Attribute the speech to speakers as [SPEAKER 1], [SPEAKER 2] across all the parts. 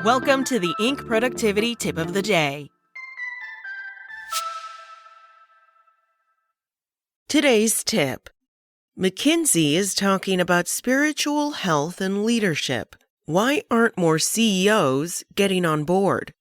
[SPEAKER 1] Welcome to the Inc. Productivity Tip of the Day. Today's tip. McKinsey is talking about spiritual health and leadership. Why aren't more CEOs getting on board?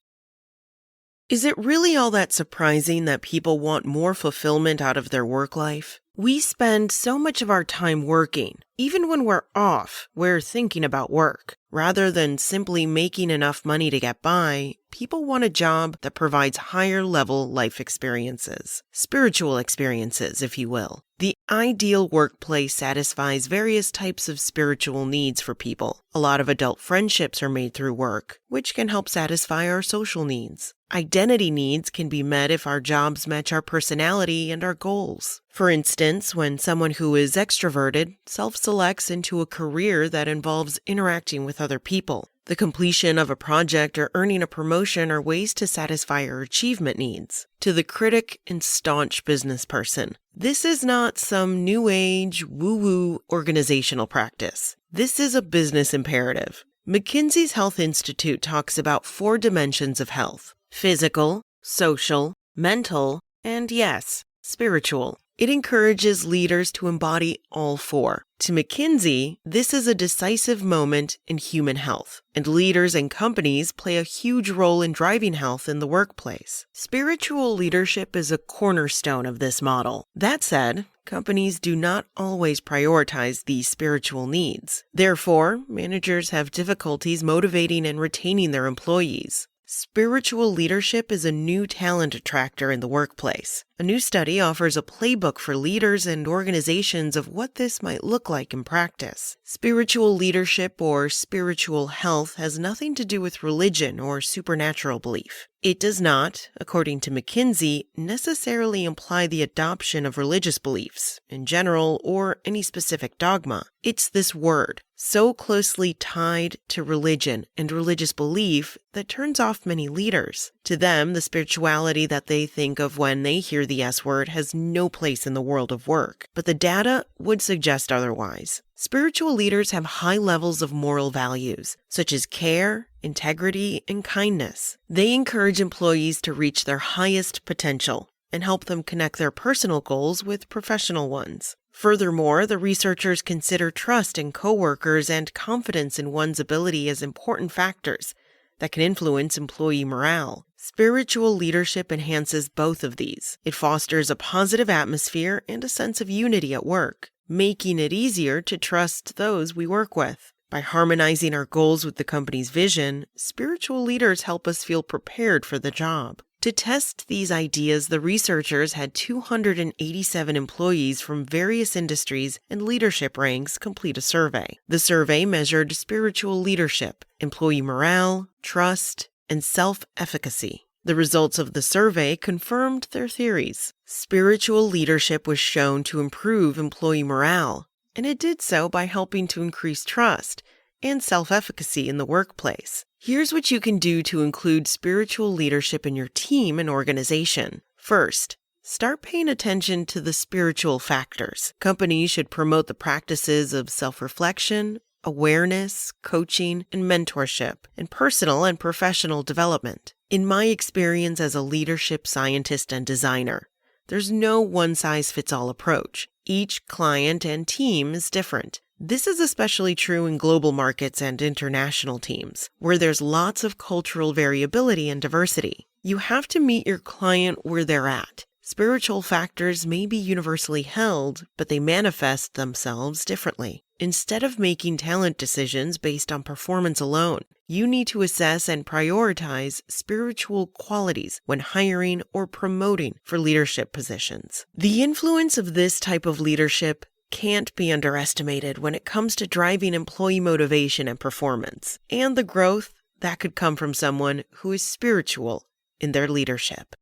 [SPEAKER 1] Is it really all that surprising that people want more fulfillment out of their work life? We spend so much of our time working. Even when we're off, we're thinking about work. Rather than simply making enough money to get by, people want a job that provides higher-level life experiences. Spiritual experiences, if you will. The ideal workplace satisfies various types of spiritual needs for people. A lot of adult friendships are made through work, which can help satisfy our social needs. Identity needs can be met if our jobs match our personality and our goals. For instance, when someone who is extroverted self-selects into a career that involves interacting with other people. The completion of a project or earning a promotion are ways to satisfy our achievement needs. To the critic and staunch business person, this is not some new age, woo-woo organizational practice. This is a business imperative. McKinsey's Health Institute talks about 4 dimensions of health: physical, social, mental, and yes, spiritual. It encourages leaders to embody all 4. To McKinsey, this is a decisive moment in human health, and leaders and companies play a huge role in driving health in the workplace. Spiritual leadership is a cornerstone of this model. That said, companies do not always prioritize these spiritual needs. Therefore, managers have difficulties motivating and retaining their employees. Spiritual leadership is a new talent attractor in the workplace. A new study offers a playbook for leaders and organizations of what this might look like in practice. Spiritual leadership or spiritual health has nothing to do with religion or supernatural belief. It does not, according to McKinsey, necessarily imply the adoption of religious beliefs, in general, or any specific dogma. It's this word, so closely tied to religion and religious belief, that turns off many leaders. To them, the spirituality that they think of when they hear the S word has no place in the world of work, but the data would suggest otherwise. Spiritual leaders have high levels of moral values, such as care, integrity, and kindness. They encourage employees to reach their highest potential and help them connect their personal goals with professional ones. Furthermore, the researchers consider trust in coworkers and confidence in one's ability as important factors that can influence employee morale. Spiritual leadership enhances both of these. It fosters a positive atmosphere and a sense of unity at work, making it easier to trust those we work with. By harmonizing our goals with the company's vision, spiritual leaders help us feel prepared for the job. To test these ideas, the researchers had 287 employees from various industries and leadership ranks complete a survey. The survey measured spiritual leadership, employee morale, trust, and self-efficacy. The results of the survey confirmed their theories. Spiritual leadership was shown to improve employee morale, and it did so by helping to increase trust and self-efficacy in the workplace. Here's what you can do to include spiritual leadership in your team and organization. First, start paying attention to the spiritual factors. Companies should promote the practices of self-reflection, awareness, coaching, and mentorship, and personal and professional development. In my experience as a leadership scientist and designer, there's no one-size-fits-all approach. Each client and team is different. This is especially true in global markets and international teams, where there's lots of cultural variability and diversity. You have to meet your client where they're at. Spiritual factors may be universally held, but they manifest themselves differently. Instead of making talent decisions based on performance alone, you need to assess and prioritize spiritual qualities when hiring or promoting for leadership positions. The influence of this type of leadership can't be underestimated when it comes to driving employee motivation and performance, and the growth that could come from someone who is spiritual in their leadership.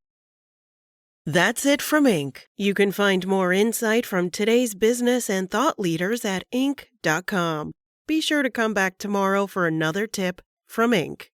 [SPEAKER 1] That's it from Inc. You can find more insight from today's business and thought leaders at Inc.com. Be sure to come back tomorrow for another tip from Inc.